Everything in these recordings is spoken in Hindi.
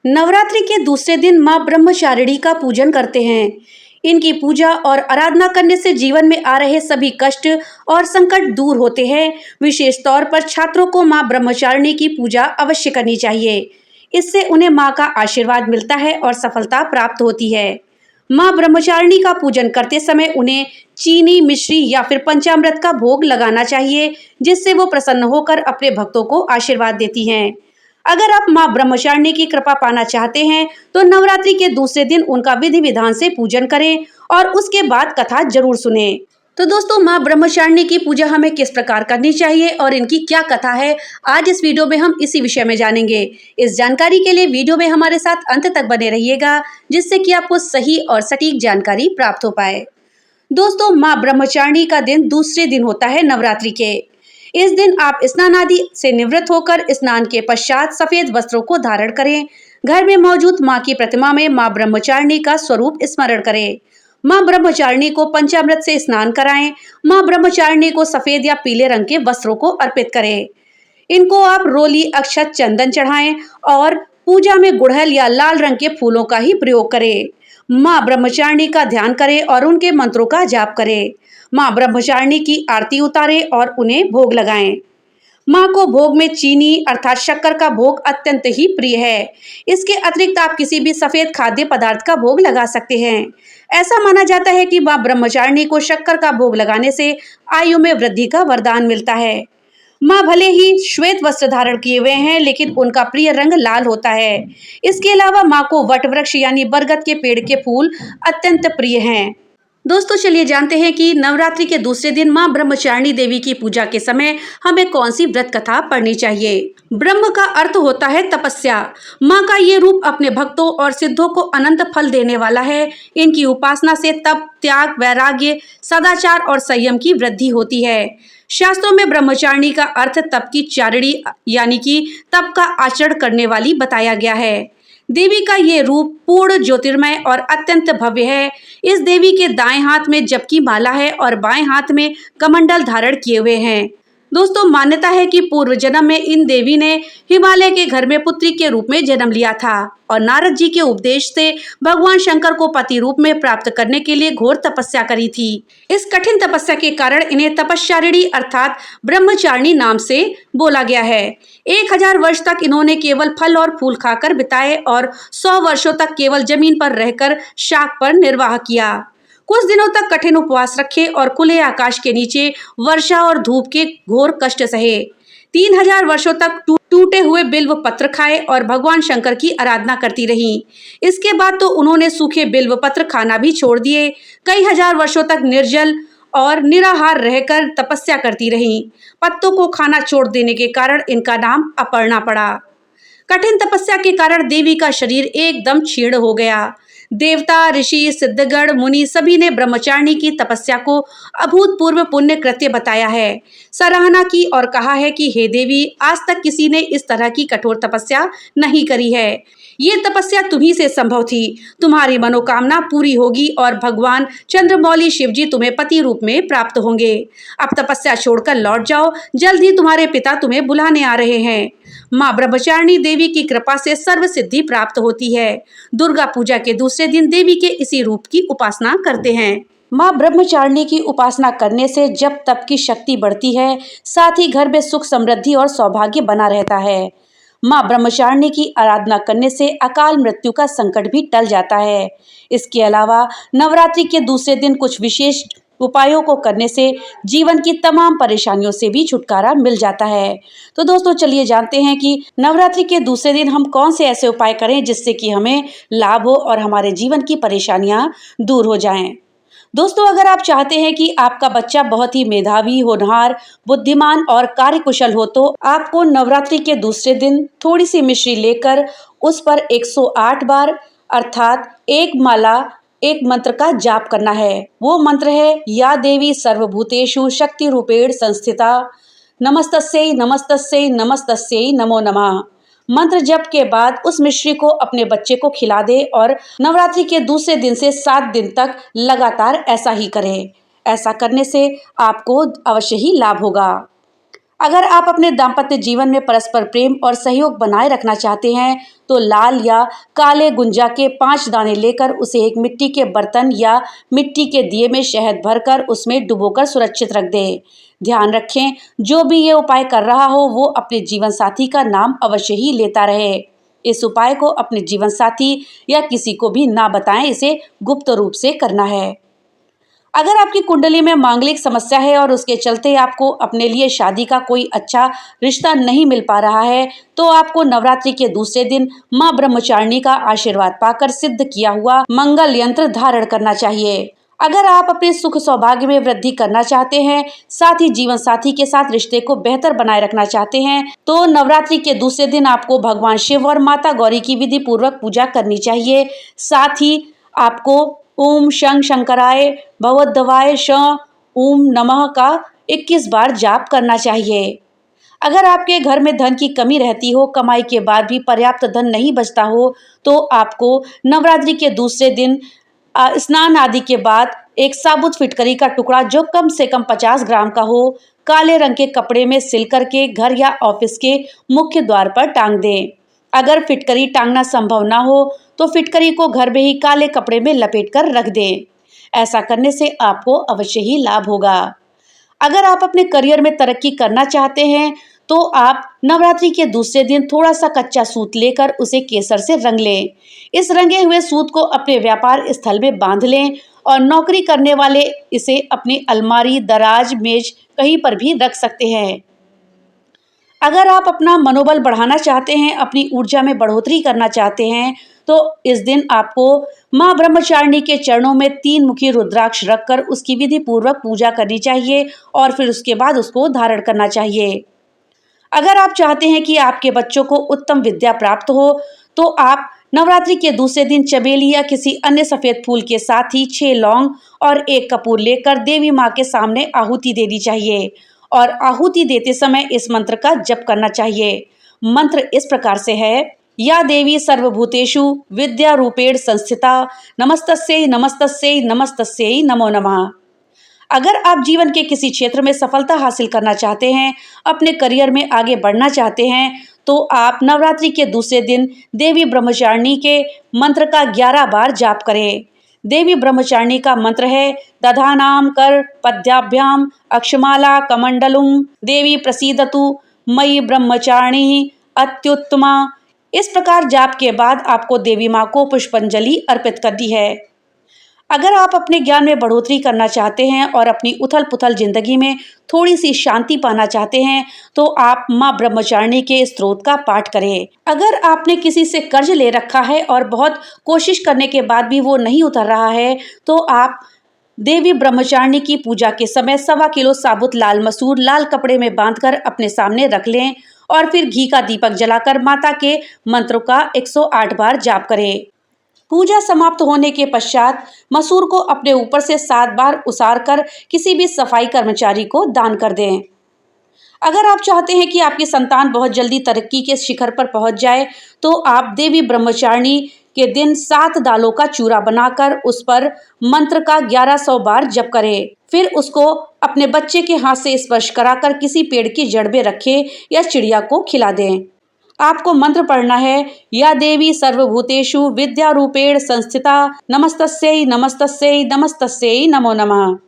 नवरात्रि के दूसरे दिन मां ब्रह्मचारिणी का पूजन करते हैं। इनकी पूजा और आराधना करने से जीवन में आ रहे सभी कष्ट और संकट दूर होते हैं। विशेष तौर पर छात्रों को मां ब्रह्मचारिणी की पूजा अवश्य करनी चाहिए। इससे उन्हें मां का आशीर्वाद मिलता है और सफलता प्राप्त होती है। मां ब्रह्मचारिणी का पूजन करते समय उन्हें चीनी, मिश्री या फिर पंचामृत का भोग लगाना चाहिए, जिससे वो प्रसन्न होकर अपने भक्तों को आशीर्वाद देती हैं। अगर आप मां ब्रह्मचारिणी की कृपा पाना चाहते हैं तो नवरात्रि के दूसरे दिन उनका विधि विधान से पूजन करें और उसके बाद कथा जरूर सुनें। तो दोस्तों, मां ब्रह्मचारिणी की पूजा हमें किस प्रकार करनी चाहिए और इनकी क्या कथा है, आज इस वीडियो में हम इसी विषय में जानेंगे। इस जानकारी के लिए वीडियो में हमारे साथ अंत तक बने रहिएगा, जिससे कि आपको सही और सटीक जानकारी प्राप्त हो पाए। दोस्तों, मां ब्रह्मचारिणी का दिन दूसरे दिन होता है नवरात्रि के। इस दिन आप स्नान आदि से निवृत्त होकर स्नान के पश्चात सफेद वस्त्रों को धारण करें। घर में मौजूद मां की प्रतिमा में मां ब्रह्मचारिणी का स्वरूप स्मरण करें। मां ब्रह्मचारिणी को पंचामृत से स्नान कराएं। मां ब्रह्मचारिणी को सफेद या पीले रंग के वस्त्रों को अर्पित करें। इनको आप रोली, अक्षत, चंदन चढ़ाएं और पूजा में गुड़हल या लाल रंग के फूलों का ही प्रयोग करें। मां ब्रह्मचारिणी का ध्यान करें और उनके मंत्रों का जाप करें। मां ब्रह्मचारिणी की आरती उतारें और उन्हें भोग लगाएं। मां को भोग में चीनी अर्थात शक्कर का भोग अत्यंत ही प्रिय है। इसके अतिरिक्त आप किसी भी सफेद खाद्य पदार्थ का भोग लगा सकते हैं। ऐसा माना जाता है कि मां ब्रह्मचारिणी को शक्कर का भोग लगाने से आयु में वृद्धि का वरदान मिलता है। मां भले ही श्वेत वस्त्र धारण किए हुए हैं, लेकिन उनका प्रिय रंग लाल होता है। इसके अलावा मां को वट वृक्ष यानी बरगद के पेड़ के फूल अत्यंत प्रिय हैं। दोस्तों, चलिए जानते हैं कि नवरात्रि के दूसरे दिन मां ब्रह्मचारिणी देवी की पूजा के समय हमें कौन सी व्रत कथा पढ़नी चाहिए। ब्रह्म का अर्थ होता है तपस्या। मां का ये रूप अपने भक्तों और सिद्धों को अनंत फल देने वाला है। इनकी उपासना से तप, त्याग, वैराग्य, सदाचार और संयम की वृद्धि होती है। शास्त्रों में ब्रह्मचारिणी का अर्थ तप की चारिणी यानी कि तप का आचरण करने वाली बताया गया है। देवी का ये रूप पूर्ण ज्योतिर्मय और अत्यंत भव्य है। इस देवी के दाएं हाथ में जप की माला है और बाएं हाथ में कमंडल धारण किए हुए हैं। दोस्तों, मान्यता है कि पूर्व जन्म में इन देवी ने हिमालय के घर में पुत्री के रूप में जन्म लिया था और नारद जी के उपदेश से भगवान शंकर को पति रूप में प्राप्त करने के लिए घोर तपस्या करी थी। इस कठिन तपस्या के कारण इन्हें तपश्चारिणी अर्थात ब्रह्मचारिणी नाम से बोला गया है। 1000 वर्ष तक इन्होंने केवल फल और फूल खाकर बिताए और 100 वर्षों तक केवल जमीन पर रहकर शाक पर निर्वाह किया। कुछ दिनों तक कठिन उपवास रखे और खुले आकाश के नीचे वर्षा और धूप के घोर कष्ट सहे। 3000 वर्षों तक टूटे हुए बिल्व पत्र खाए और भगवान शंकर की आराधना करती रहीं। इसके बाद तो उन्होंने सूखे बिल्व पत्र खाना भी छोड़ दिए। कई हजार वर्षों तक निर्जल और निराहार रहकर तपस्या करती रहीं। पत्तों को खाना छोड़ देने के कारण इनका नाम अपर्णा पड़ा। कठिन तपस्या के कारण देवी का शरीर एकदम क्षीण हो गया। देवता, ऋषि, सिद्धगण, मुनि सभी ने ब्रह्मचारिणी की तपस्या को अभूतपूर्व पुण्य कृत्य बताया है, सराहना की और कहा है कि हे देवी, आज तक किसी ने इस तरह की कठोर तपस्या नहीं करी है। ये तपस्या तुम्ही से संभव थी। तुम्हारी मनोकामना पूरी होगी और भगवान चंद्रमौली शिव जी तुम्हें पति रूप में प्राप्त होंगे। अब तपस्या छोड़कर लौट जाओ, जल्द ही तुम्हारे पिता तुम्हें बुलाने आ रहे हैं। मां ब्रह्मचारिणी देवी की कृपा से सर्व सिद्धि प्राप्त होती है। दुर्गा पूजा के दूसरे दिन देवी के इसी रूप की उपासना करते हैं। मां ब्रह्मचारिणी की उपासना करने से जप तप की शक्ति बढ़ती है, साथ ही घर में सुख, समृद्धि और सौभाग्य बना रहता है। मां ब्रह्मचारिणी की आराधना करने से अकाल मृत्यु का संकट भी टल जाता है। इसके अलावा नवरात्रि के दूसरे दिन कुछ विशेष उपायों को करने से जीवन की तमाम परेशानियों से भी छुटकारा मिल जाता है। तो दोस्तों, चलिए जानते हैं कि नवरात्रि के दूसरे दिन हम कौन से ऐसे उपाय करें जिससे कि हमें लाभ हो और हमारे जीवन की परेशानियां दूर हो जाएं। दोस्तों, अगर आप चाहते हैं कि आपका बच्चा बहुत ही मेधावी, होनहार, बुद्धिमान और कार्यकुशल हो, तो आपको नवरात्रि के दूसरे दिन थोड़ी सी मिश्री लेकर उस पर 108 बार अर्थात एक माला एक मंत्र का जाप करना है। वो मंत्र है, या देवी सर्वभूतेषु शक्ति रूपेण संस्थिता, नमस्तस्यै नमस्तस्यै नमस्तस्यै नमो नमः। मंत्र जप के बाद उस मिश्री को अपने बच्चे को खिला दे और नवरात्रि के दूसरे दिन से 7 दिन तक लगातार ऐसा ही करें। ऐसा करने से आपको अवश्य ही लाभ होगा। अगर आप अपने दाम्पत्य जीवन में परस्पर प्रेम और सहयोग बनाए रखना चाहते हैं तो लाल या काले गुंजा के 5 दाने लेकर उसे एक मिट्टी के बर्तन या मिट्टी के दिए में शहद भरकर उसमें डुबोकर सुरक्षित रख दें। ध्यान रखें, जो भी ये उपाय कर रहा हो वो अपने जीवन साथी का नाम अवश्य ही लेता रहे। इस उपाय को अपने जीवन साथी या किसी को भी ना बताएं, इसे गुप्त रूप से करना है। अगर आपकी कुंडली में मांगलिक समस्या है और उसके चलते आपको अपने लिए शादी का कोई अच्छा रिश्ता नहीं मिल पा रहा है, तो आपको नवरात्रि के दूसरे दिन मां ब्रह्मचारिणी का आशीर्वाद पाकर सिद्ध किया हुआ मंगल यंत्र धारण करना चाहिए। अगर आप अपने सुख सौभाग्य में वृद्धि करना चाहते हैं, साथ ही जीवन साथी के साथ रिश्ते को बेहतर बनाए रखना चाहते हैं, तो नवरात्रि के दूसरे दिन आपको भगवान शिव और माता गौरी की विधि पूर्वक पूजा करनी चाहिए। साथ ही आपको ओम शं शंकराय भगवद्भवाय श ओम नमः का 21 बार जाप करना चाहिए। अगर आपके घर में धन की कमी रहती हो, कमाई के बाद भी पर्याप्त धन नहीं बचता हो, तो आपको नवरात्रि के दूसरे दिन स्नान आदि के बाद एक साबुत फिटकरी का टुकड़ा जो कम से कम 50 ग्राम का हो, काले रंग के कपड़े में सिल करके घर या ऑफिस के मुख्य द्वार पर टांग दें। अगर फिटकरी टांगना संभव ना हो तो फिटकरी को घर में ही काले कपड़े में लपेट कर रख दें। ऐसा करने से आपको अवश्य ही लाभ होगा। अगर आप अपने करियर में तरक्की करना चाहते हैं तो आप नवरात्रि के दूसरे दिन थोड़ा सा कच्चा सूत लेकर उसे केसर से रंग लें। इस रंगे हुए सूत को अपने व्यापार स्थल में बांध लें और नौकरी करने वाले इसे अपनी अलमारी, दराज, मेज कहीं पर भी रख सकते हैं। अगर आप अपना मनोबल बढ़ाना चाहते हैं, अपनी ऊर्जा में बढ़ोतरी करना चाहते हैं, तो इस दिन आपको मां ब्रह्मचारिणी के चरणों में 3 मुखी रुद्राक्ष रखकर उसकी विधि पूर्वक पूजा करनी चाहिए और फिर उसके बाद उसको धारण करना चाहिए। अगर आप चाहते हैं कि आपके बच्चों को उत्तम विद्या प्राप्त हो, तो आप नवरात्रि के दूसरे दिन चमेली या किसी अन्य सफेद फूल के साथ ही 6 लौंग और 1 कपूर लेकर देवी माँ के सामने आहुति देनी चाहिए और आहुति देते समय इस मंत्र का जप करना चाहिए। मंत्र इस प्रकार से है, या देवी सर्वभूतेषु विद्या रूपेण संस्थिता नमस्तस्यै नमस्तस्यै नमस्तस्यै नमो नमः। अगर आप जीवन के किसी क्षेत्र में सफलता हासिल करना चाहते हैं, अपने करियर में आगे बढ़ना चाहते हैं, तो आप नवरात्रि के दूसरे दिन देवी ब्रह्मचारिणी के मंत्र का 11 बार जाप करें। देवी ब्रह्मचारिणी का मंत्र है, दधानाम कर पद्याभ्याम अक्षमाला कमंडलुम देवी प्रसीदतु मयि ब्रह्मचारिणी अत्युत्तमा। इस प्रकार जाप के बाद आपको देवी माँ को पुष्पांजलि अर्पित करनी है। अगर आप अपने ज्ञान में बढ़ोतरी करना चाहते हैं और अपनी उथल पुथल जिंदगी में थोड़ी सी शांति पाना चाहते हैं, तो आप मां ब्रह्मचारिणी के स्तोत्र का पाठ करें। अगर आपने किसी से कर्ज ले रखा है और बहुत कोशिश करने के बाद भी वो नहीं उतर रहा है, तो आप देवी ब्रह्मचारिणी की पूजा के समय 1.25 किलो साबुत लाल मसूर लाल कपड़े में बांधकर अपने सामने रख लें और फिर घी का दीपक जलाकर माता के मंत्रों का 108 बार जाप करें। पूजा समाप्त होने के पश्चात मसूर को अपने ऊपर से 7 बार उसार कर किसी भी सफाई कर्मचारी को दान कर दें। अगर आप चाहते हैं कि आपकी संतान बहुत जल्दी तरक्की के शिखर पर पहुंच जाए, तो आप देवी ब्रह्मचारिणी के दिन 7 दालों का चूरा बनाकर उस पर मंत्र का 1100 बार जप करें। फिर उसको अपने बच्चे के हाथ से स्पर्श कराकर किसी पेड़ की जड़ में रखें या चिड़िया को खिला दें। आपको मंत्र पढ़ना है, या देवी सर्वभूतेषु विद्या रूपेण संस्थिता नमस्तस्यै नमस्तस्यै नमस्तस्यै नमो नमः।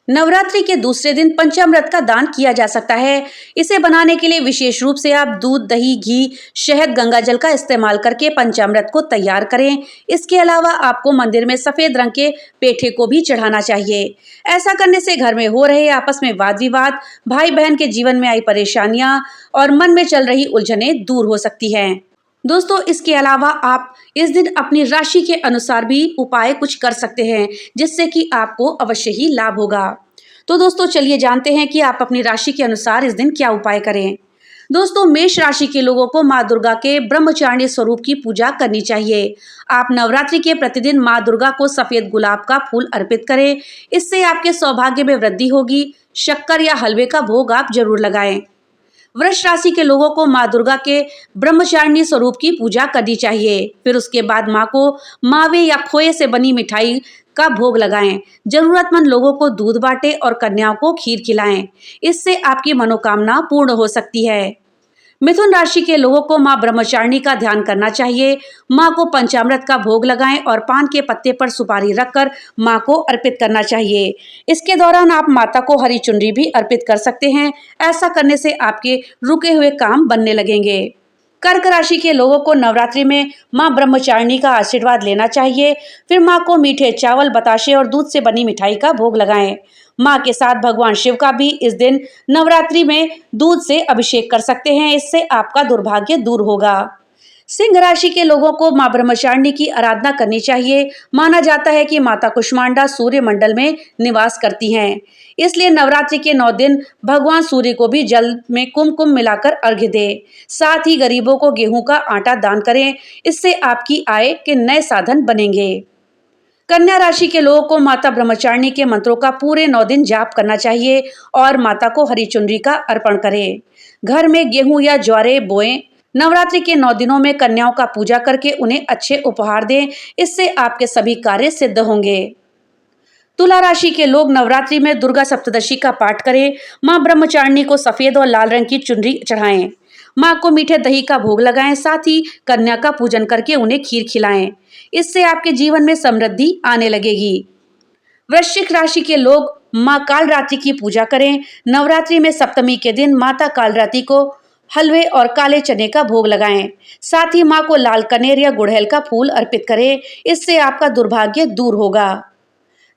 नवरात्रि के दूसरे दिन पंचामृत का दान किया जा सकता है। इसे बनाने के लिए विशेष रूप से आप दूध, दही, घी, शहद, गंगाजल का इस्तेमाल करके पंचामृत को तैयार करें। इसके अलावा आपको मंदिर में सफेद रंग के पेठे को भी चढ़ाना चाहिए। ऐसा करने से घर में हो रहे आपस में वाद विवाद, भाई बहन के जीवन में आई परेशानियां और मन में चल रही उलझनें दूर हो सकती हैं। दोस्तों, इसके अलावा आप इस दिन अपनी राशि के अनुसार भी उपाय कुछ कर सकते हैं, जिससे कि आपको अवश्य ही लाभ होगा। तो दोस्तों, चलिए जानते हैं कि आप अपनी राशि के अनुसार इस दिन क्या उपाय करें। दोस्तों, मेष राशि के लोगों को माँ दुर्गा के ब्रह्मचारिणी स्वरूप की पूजा करनी चाहिए। आप नवरात्रि के प्रतिदिन माँ दुर्गा को सफेद गुलाब का फूल अर्पित करें। इससे आपके सौभाग्य में वृद्धि होगी। शक्कर या हलवे का भोग आप जरूर लगाएं। वृष राशि के लोगों को माँ दुर्गा के ब्रह्मचारिणी स्वरूप की पूजा करनी चाहिए। फिर उसके बाद माँ को मावे या खोए से बनी मिठाई का भोग लगाएं। जरूरतमंद लोगों को दूध बांटें और कन्याओं को खीर खिलाएं। इससे आपकी मनोकामना पूर्ण हो सकती है। मिथुन राशि के लोगों को माँ ब्रह्मचारिणी का ध्यान करना चाहिए। माँ को पंचामृत का भोग लगाएं और पान के पत्ते पर सुपारी रखकर माँ को अर्पित करना चाहिए। इसके दौरान आप माता को हरी चुनरी भी अर्पित कर सकते हैं। ऐसा करने से आपके रुके हुए काम बनने लगेंगे। कर्क राशि के लोगों को नवरात्रि में माँ ब्रह्मचारिणी का आशीर्वाद लेना चाहिए। फिर माँ को मीठे चावल, बताशे और दूध से बनी मिठाई का भोग लगाएं। माँ के साथ भगवान शिव का भी इस दिन नवरात्रि में दूध से अभिषेक कर सकते हैं। इससे आपका दुर्भाग्य दूर होगा। सिंह राशि के लोगों को माँ ब्रह्मचारिणी की आराधना करनी चाहिए। माना जाता है कि माता कुष्मांडा सूर्य मंडल में निवास करती हैं। इसलिए नवरात्रि के 9 दिन भगवान सूर्य को भी जल में कुमकुम मिलाकर अर्घ्य दें। साथ ही गरीबों को गेहूं का आटा दान करें। इससे आपकी आय के नए साधन बनेंगे। कन्या राशि के लोगों को माता ब्रह्मचारिणी के मंत्रों का पूरे 9 दिन जाप करना चाहिए और माता को हरी चुनरी का अर्पण करें। घर में गेहूं या ज्वारे बोएं। नवरात्रि के 9 दिनों में कन्याओं का पूजा करके उन्हें अच्छे उपहार दें। इससे आपके सभी कार्य सिद्ध होंगे। तुला राशि के लोग नवरात्रि में दुर्गा सप्तदशी का पाठ करें। मां ब्रह्मचारिणी को सफेद और लाल रंग की चुनरी चढ़ाएं। मां को मीठे दही का भोग लगाएं। साथ ही कन्या का पूजन करके उन्हें खीर खिलाएं। इससे आपके जीवन में समृद्धि आने लगेगी। वृश्चिक राशि के लोग मां कालरात्रि की पूजा करें। नवरात्रि में सप्तमी के दिन माता कालरात्रि को हलवे और काले चने का भोग लगाएं। साथ ही मां को लाल कनेर या गुड़हल का फूल अर्पित करें। इससे आपका दुर्भाग्य दूर होगा।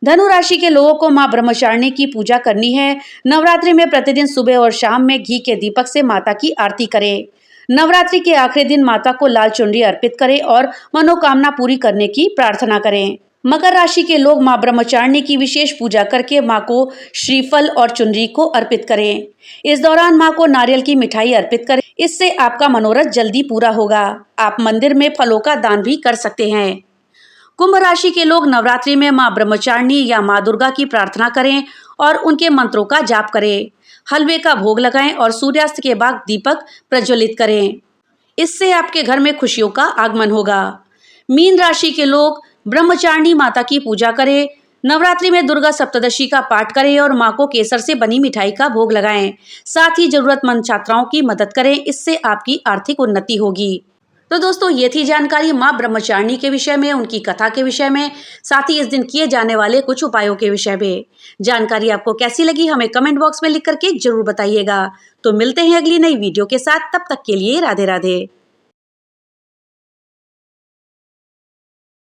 धनु राशि के लोगों को मां ब्रह्मचारिणी की पूजा करनी है। नवरात्रि में प्रतिदिन सुबह और शाम में घी के दीपक से माता की आरती करें। नवरात्रि के आखिरी दिन माता को लाल चुनरी अर्पित करें और मनोकामना पूरी करने की प्रार्थना करें। मकर राशि के लोग मां ब्रह्मचारिणी की विशेष पूजा करके मां को श्रीफल और चुनरी को अर्पित करें। इस दौरान मां को नारियल की मिठाई अर्पित करें। इससे आपका मनोरथ जल्दी पूरा होगा। आप मंदिर में फलों का दान भी कर सकते हैं। कुंभ राशि के लोग नवरात्रि में मां ब्रह्मचारिणी या मां दुर्गा की प्रार्थना करें और उनके मंत्रों का जाप करें। हलवे का भोग लगाएं और सूर्यास्त के बाद दीपक प्रज्वलित करें। इससे आपके घर में खुशियों का आगमन होगा। मीन राशि के लोग ब्रह्मचारिणी माता की पूजा करें। नवरात्रि में दुर्गा सप्तदशी का पाठ करें और मां को केसर से बनी मिठाई का भोग लगाएं। साथ ही जरूरतमंद छात्राओं की मदद करें। इससे आपकी आर्थिक उन्नति होगी। तो दोस्तों, ये थी जानकारी मां ब्रह्मचारिणी के विषय में, उनकी कथा के विषय में, साथ ही इस दिन किए जाने वाले कुछ उपायों के विषय में। जानकारी आपको कैसी लगी हमें कमेंट बॉक्स में लिख करके जरूर बताइएगा। तो मिलते हैं अगली नई वीडियो के साथ। तब तक के लिए राधे राधे।